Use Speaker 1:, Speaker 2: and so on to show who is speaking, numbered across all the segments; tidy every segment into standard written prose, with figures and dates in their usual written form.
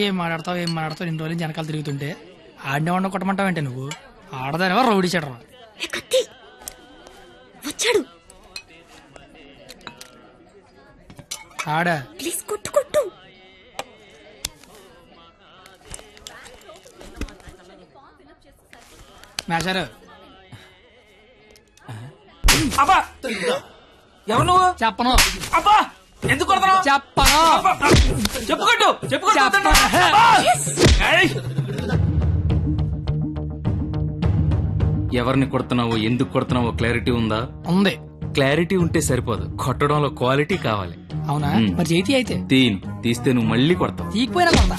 Speaker 1: ఏం మాట్లాడతావు ఇన్ని రోజులు జనకాలు తిరుగుతుంటే ఆడినే వండ కొట్టమంటావంటే నువ్వు ఆడదానివా రౌడీ చెడరా
Speaker 2: వచ్చాడు
Speaker 1: ఆడా
Speaker 2: ప్లీజ్ కొట్టు కొట్టు.
Speaker 1: మేషారు
Speaker 3: అబ్బా ఎవరు నువ్వు?
Speaker 1: చెప్పను
Speaker 3: అబ్బా ఎందుకు కొడతావు?
Speaker 1: చెప్పను
Speaker 3: చెప్పుకోట్టు ఎవరిని కొడుతున్నావో ఎందుకు కొడుతున్నావో క్లారిటీ ఉందా?
Speaker 1: ఉంది.
Speaker 3: క్లారిటీ ఉంటే సరిపోదు, కొట్టడంలో క్వాలిటీ కావాలి.
Speaker 1: అవునా? మరి చేతి అయితే
Speaker 3: తీస్తే నువ్వు మళ్ళీ కొడతావు.
Speaker 1: తీకపోయినా కొడతా.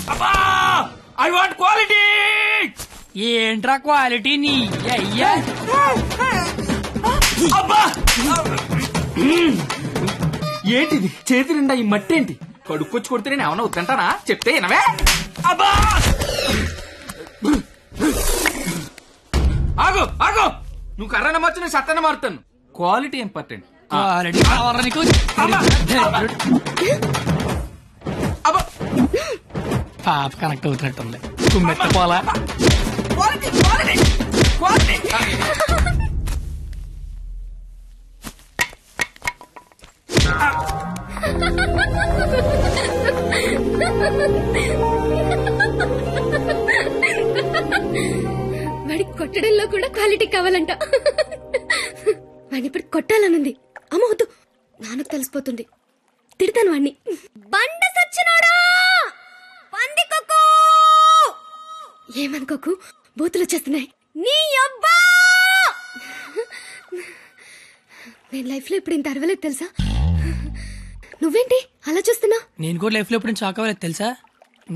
Speaker 3: I want quality.
Speaker 1: ఏంట్రా క్వాలిటీ నీ అయ్యా?
Speaker 3: ఏంటిది చేతి నిండా ఈ మట్టి ఏంటి? కడుక్కొచ్చి కొడితే నేను ఏమన్నా వద్దంటానా? చెప్తే వినవే. అబ్బా ఆగు ఆగు, నువ్వు కర్రన మార్చు, నేను సత్తన మారుతాను. Quality important.
Speaker 1: క్వాలిటీ కావాలా నీకు? పాప కనెక్ట్ అవుతున్నట్టుంది. తుమ్మెత్త పోలా.
Speaker 2: వాడికి కొట్టడంలో కూడా క్వాలిటీ కావాలంట. వాడిని ఇప్పుడు కొట్టాలనుంది. అమ్మ వద్దు, నాన్నకు తెలిసిపోతుంది. తిడతాను వాణ్ణి. బండ సచ్చినోడా, పందికొక్కు. ఏమనుకోకు, బూతులు వచ్చేస్తున్నాయి. నీ అబ్బా, నేను లైఫ్ లో ఇప్పుడు ఇంత అరవలేదు తెలుసా? నువ్వేంటి అలా చూస్తున్నా?
Speaker 1: నేను కూడా లైఫ్ లో ఎప్పుడు షాక్ అవ్వలేదు తెలుసా?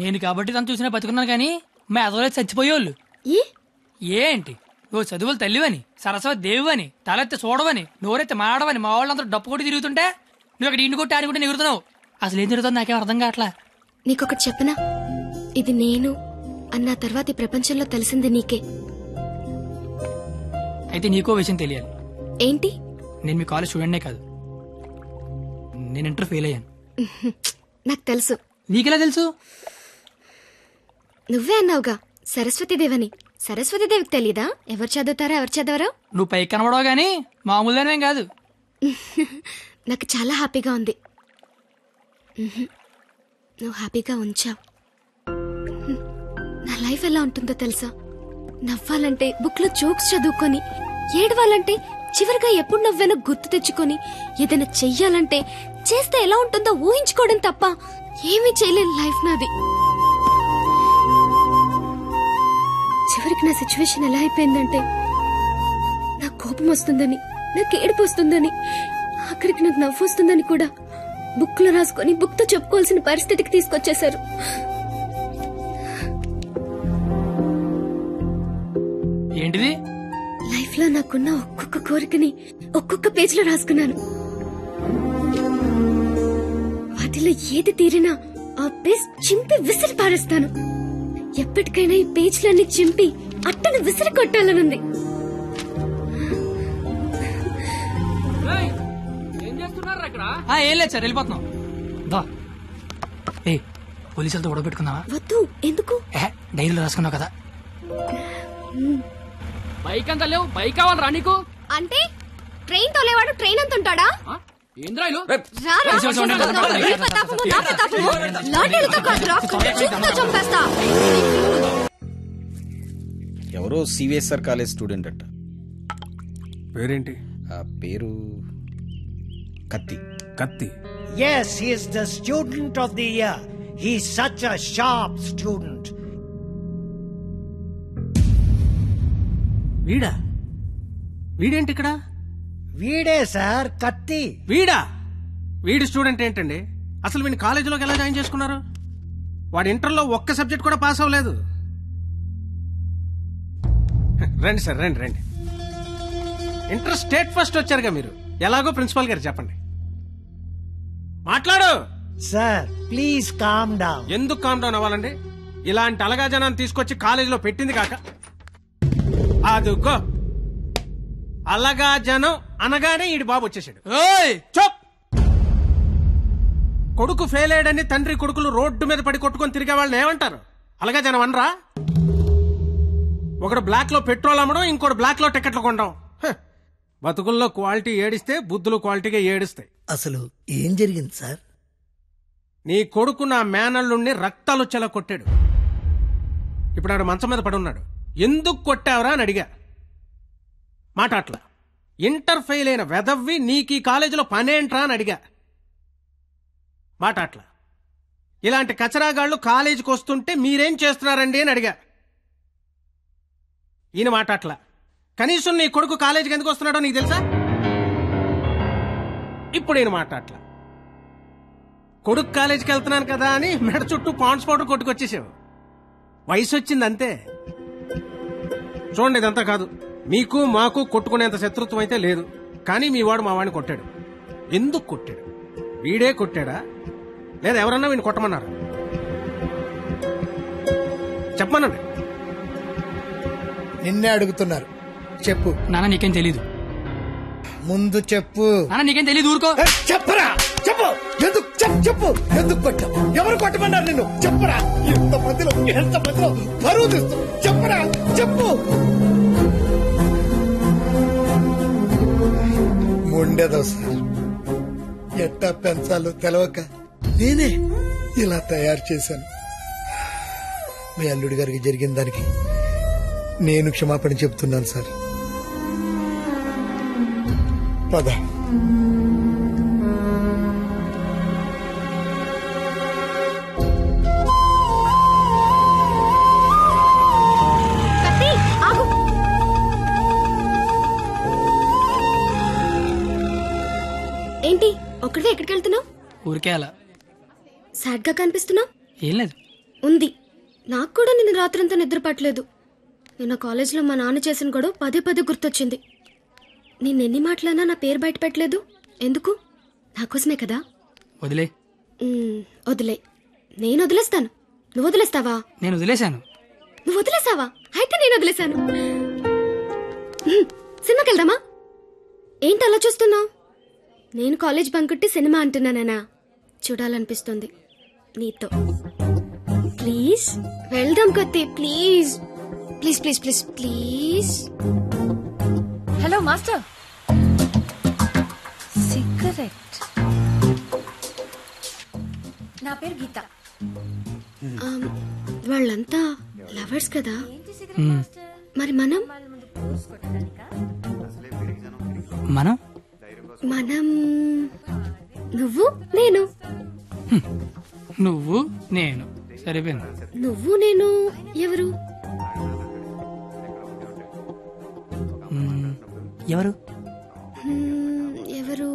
Speaker 1: నేను కాబట్టి తను చూసినా బతుకున్నాను కానీ మా అదోలేదు చచ్చిపోయేవాళ్ళు. ఏంటి ఓ చదువులు తల్లివని, సరస్వతి దేవివని, తలెత్తి చూడవని, నోరెత్తి మాడవని మా వాళ్ళందరూ డప్పు కొట్టి తిరుగుతుంటే నువ్వు అక్కడ ఇంటి కొట్టి ఆడుకుంటే ఎగురుతున్నావు. అసలు ఏం జరుగుతుంది నాకేం అర్థం కావట్లా.
Speaker 2: నీకొకటి చెప్పనా? ఇది నేను అన్న తర్వాత ఈ ప్రపంచంలో తెలిసింది నీకే.
Speaker 1: అయితే నీకో విషయం తెలియాలి.
Speaker 2: ఏంటి?
Speaker 1: నేను మీ కాలేజ్ స్టూడెంట్నే కాదు, నేను ఇంటర్ ఫెయిల్ అయ్యాను.
Speaker 2: నాకు తెలుసు.
Speaker 1: నీకెలా తెలుసు?
Speaker 2: నువ్వే అన్నావుగా సరస్వతీదేవని. సరస్వతీదేవికి తెలీదా ఎవరు చదువుతారా ఎవరు చదవరా?
Speaker 1: నువ్వు పైకి కనబడవు గానీ మామూలుగానేం కాదు.
Speaker 2: నాకు చాలా హ్యాపీగా ఉంది. నువ్వు హ్యాపీగా ఉంచావు. నా లైఫ్ ఎలా ఉంటుందో తెలుసా? నవ్వాలంటే బుక్ లో జోక్స్ చదువుకొని, ఏడవాలంటే చివరిగా ఎప్పుడు నవ్వానో గుర్తు తెచ్చుకొని, ఏదైనా చెయ్యాలంటే చేస్తే ఎలా ఉంటుందో ఊహించుకోవడం తప్ప ఏమీ చేయలేని లైఫ్ నాది. చివరికి నా సిచ్యువేషన్ ఎలా అయిపోయిందంటే, నాకు కోపం వస్తుందని, నాకు ఏడుపు వస్తుందని, అక్కడికి నాకు నవ్వు వస్తుందని కూడా బుక్ లో రాసుకొని బుక్ తో చెప్పుకోవాల్సిన పరిస్థితికి తీసుకొచ్చేశారు.
Speaker 1: ఏంటిది?
Speaker 2: లైఫ్ లో నాకున్న ఒక్కొక్క కోరికని ఒక్కొక్క పేజ్ లో రాసుకున్నాను. వాటిలో ఏది తీరినా ఆ పేజ్ చింపి విసిరి పారేస్తాను. ఎప్పటికైనా ఈ పేజ్లన్నీ చింపి అట్టను విసిరి కొట్టాలనుంది.
Speaker 1: ఏం లేదు సార్, వెళ్ళిపోతున్నాం. ఏ పోలీసులతో గొడవ పెట్టుకున్నావా?
Speaker 2: వద్దు. ఎందుకు?
Speaker 1: డైరీలో రాసుకున్నావు కదా.
Speaker 4: బైక్ అంత లేవు, బైక్ కావాలరా నీకు?
Speaker 2: అంటే ట్రైన్ తోలేవాడు ట్రైన్ అంత ఉంటాడా?
Speaker 4: ఏంద్రాయిలు
Speaker 5: ఎవరో సివిఎస్ఆర్ కాలేజ్ స్టూడెంట్ అట్ట.
Speaker 6: పేరేంటి?
Speaker 5: ఆ పేరు కత్తి.
Speaker 6: కత్తి.
Speaker 7: Yes, he is the student of the year. He is such a sharp student.
Speaker 6: వీడా? వీడేంటి ఇక్కడ?
Speaker 7: వీడే సార్ కత్తి.
Speaker 6: వీడా? వీడి స్టూడెంట్ ఏంటండి? అసలు వీడిని కాలేజీలోకి ఎలా జాయిన్ చేసుకున్నారు? వాడి ఇంటర్లో ఒక్క సబ్జెక్ట్ కూడా పాస్ అవ్వలేదు. రండి సార్, రండి రండి. ఇంటర్ స్టేట్ ఫస్ట్ వచ్చారుగా మీరు. ఎలాగో ప్రిన్సిపాల్ గారు చెప్పండి. మాట్లాడు
Speaker 7: సార్. Please calm down.
Speaker 6: ఎందుకు కామ్ డౌన్ అవ్వాలండి? ఇలాంటి అలగా జనాన్ని తీసుకొచ్చి కాలేజీలో పెట్టింది కాక అదుకో అలగా జనం అనగానే ఈడి బాబు వచ్చేసాడు. చోప్. కొడుకు ఫెయిల్ అయ్యాడని తండ్రి కొడుకులు రోడ్డు మీద పడి కొట్టుకొని తిరిగే వాళ్ళని ఏమంటారు? అలాగే జనం అనరా? ఒకడు బ్లాక్ లో పెట్రోల్ అమ్మడం, ఇంకోటి బ్లాక్ లో టికెట్లు కొనడం. బతుకుల్లో క్వాలిటీ ఏడిస్తే బుద్ధులు క్వాలిటీగా ఏడుస్తాయి.
Speaker 8: అసలు ఏం జరిగింది సార్?
Speaker 6: నీ కొడుకు నా మేనల్లుణ్ణి రక్తాలు వచ్చేలా కొట్టాడు. ఇప్పుడు ఆడు మంచం మీద పడున్నాడు. ఎందుకు కొట్టావరా అని అడిగా. మాట అట్లా. ఇంటర్ ఫెయిల్ అయిన వెదవ్వి నీకు ఈ కాలేజీలో పనేంట్రా అని అడిగా. మాట అట్లా. ఇలాంటి కచరాగాళ్ళు కాలేజీకి వస్తుంటే మీరేం చేస్తున్నారండి అని అడిగా. ఈయన మాట అట్లా. కనీసం నీ కొడుకు కాలేజీకి ఎందుకు వస్తున్నాడో నీకు తెలుసా? ఇప్పుడు ఈయన మాట అట్లా. కొడుకు కాలేజీకి వెళ్తున్నాను కదా అని మెడ చుట్టూ పాండ్స్ పౌడర్ కొట్టుకొచ్చేసావు. వయసు వచ్చింది అంతే. చూడండి, ఇదంతా కాదు. మీకు మాకు కొట్టుకునేంత శత్రుత్వం అయితే లేదు. కానీ మీ వాడు మా వాడిని కొట్టాడు. ఎందుకు కొట్టాడు? వీడే కొట్టాడా లేదా ఎవరన్నా వీడిని కొట్టమన్నారా? చెప్పమనండి.
Speaker 8: నిన్నే అడుగుతున్నారు, చెప్పు.
Speaker 1: నాన్న నీకేం తెలీదు.
Speaker 8: ముందు చెప్పు.
Speaker 1: నాన్న నీకేం తెలీదు, ఊరుకో.
Speaker 8: చెప్పరా, చెప్పు. ఎందుకు చెప్పు. ఎందుకు కొట్టావు? ఎవరు కొట్టమన్నారు నిన్ను? చెప్పరా. ఎంత మధ్యలో బరువు తీస్తావు. చెప్పరా, చెప్పు. ఉండేదో సార్, ఎట్టా పెంచాలో తెలవక నేనే ఇలా తయారు చేశాను. మీ అల్లుడి గారికి జరిగిన దానికి నేను క్షమాపణ చెప్తున్నాను సార్. పద.
Speaker 2: ఏంటి ఒక్కడే ఎక్కడికి వెళ్తున్నావు?
Speaker 1: ఊరికే అలా.
Speaker 2: సాడ్ గా కనిపిస్తున్నావు.
Speaker 1: ఏం లేదు.
Speaker 2: ఉంది. నాకు కూడా నిన్న రాత్రంతా నిద్ర పట్టలేదు. నిన్న కాలేజీలో మా నాన్న చేసిన గొడవ పదే పదే గుర్తొచ్చింది. నిన్నెన్ని మాటలన్నా నా పేరు బయట పెట్టలేదు. ఎందుకు? నాకోసమే కదా.
Speaker 1: వదిలే.
Speaker 2: వదిలే. నేను వదిలేస్తాను. నువ్వు వదిలేస్తావా?
Speaker 1: నేను వదిలేశాను.
Speaker 2: నువ్వు వదిలేసావా? అయితే నేను వదిలేశాను. సినిమాకి వెళ్దామా? ఏంటి అలా చూస్తున్నావు? నేను కాలేజ్ బంకుట్టి సినిమా అంటున్నానా? చూడాలనిపిస్తుంది నీతో. ప్లీజ్ వెళ్దాం కత్తి. Please please please please please.
Speaker 9: Hello master. Cigarette. నా పేరు గీత.
Speaker 2: వాళ్ళంతా లవర్స్ కదా. మరి మనం
Speaker 1: మనం
Speaker 2: మనం నువ్వు నేను.
Speaker 1: నువ్వు నేను సరిపోయింది.
Speaker 2: నువ్వు నేను ఎవరు?
Speaker 1: ఎవరు?
Speaker 2: ఎవరు?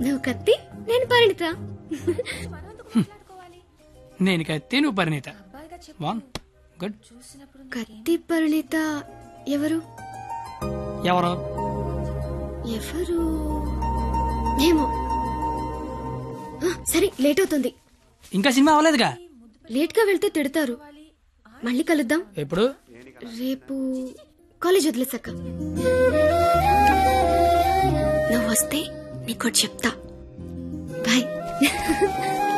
Speaker 2: నువ్వు కత్తి, నేను పరిణిత.
Speaker 1: నేను కత్తి, నువ్వు పరిణిత. గుడ్.
Speaker 2: కత్తి పరిణిత ఎవరు?
Speaker 1: ఎవరు?
Speaker 2: ఎవరు ఏమో. సరే, లేట్ అవుతుంది.
Speaker 1: ఇంకా సినిమా అవ్వలేదుగా.
Speaker 2: లేట్ గా వెళ్తే తిడతారు. మళ్ళీ కలుద్దాం.
Speaker 1: ఎప్పుడు?
Speaker 2: రేపు కాలేజ్ వదిలేసాక. నువ్వు వస్తే నీకు చెప్తా. బాయ్.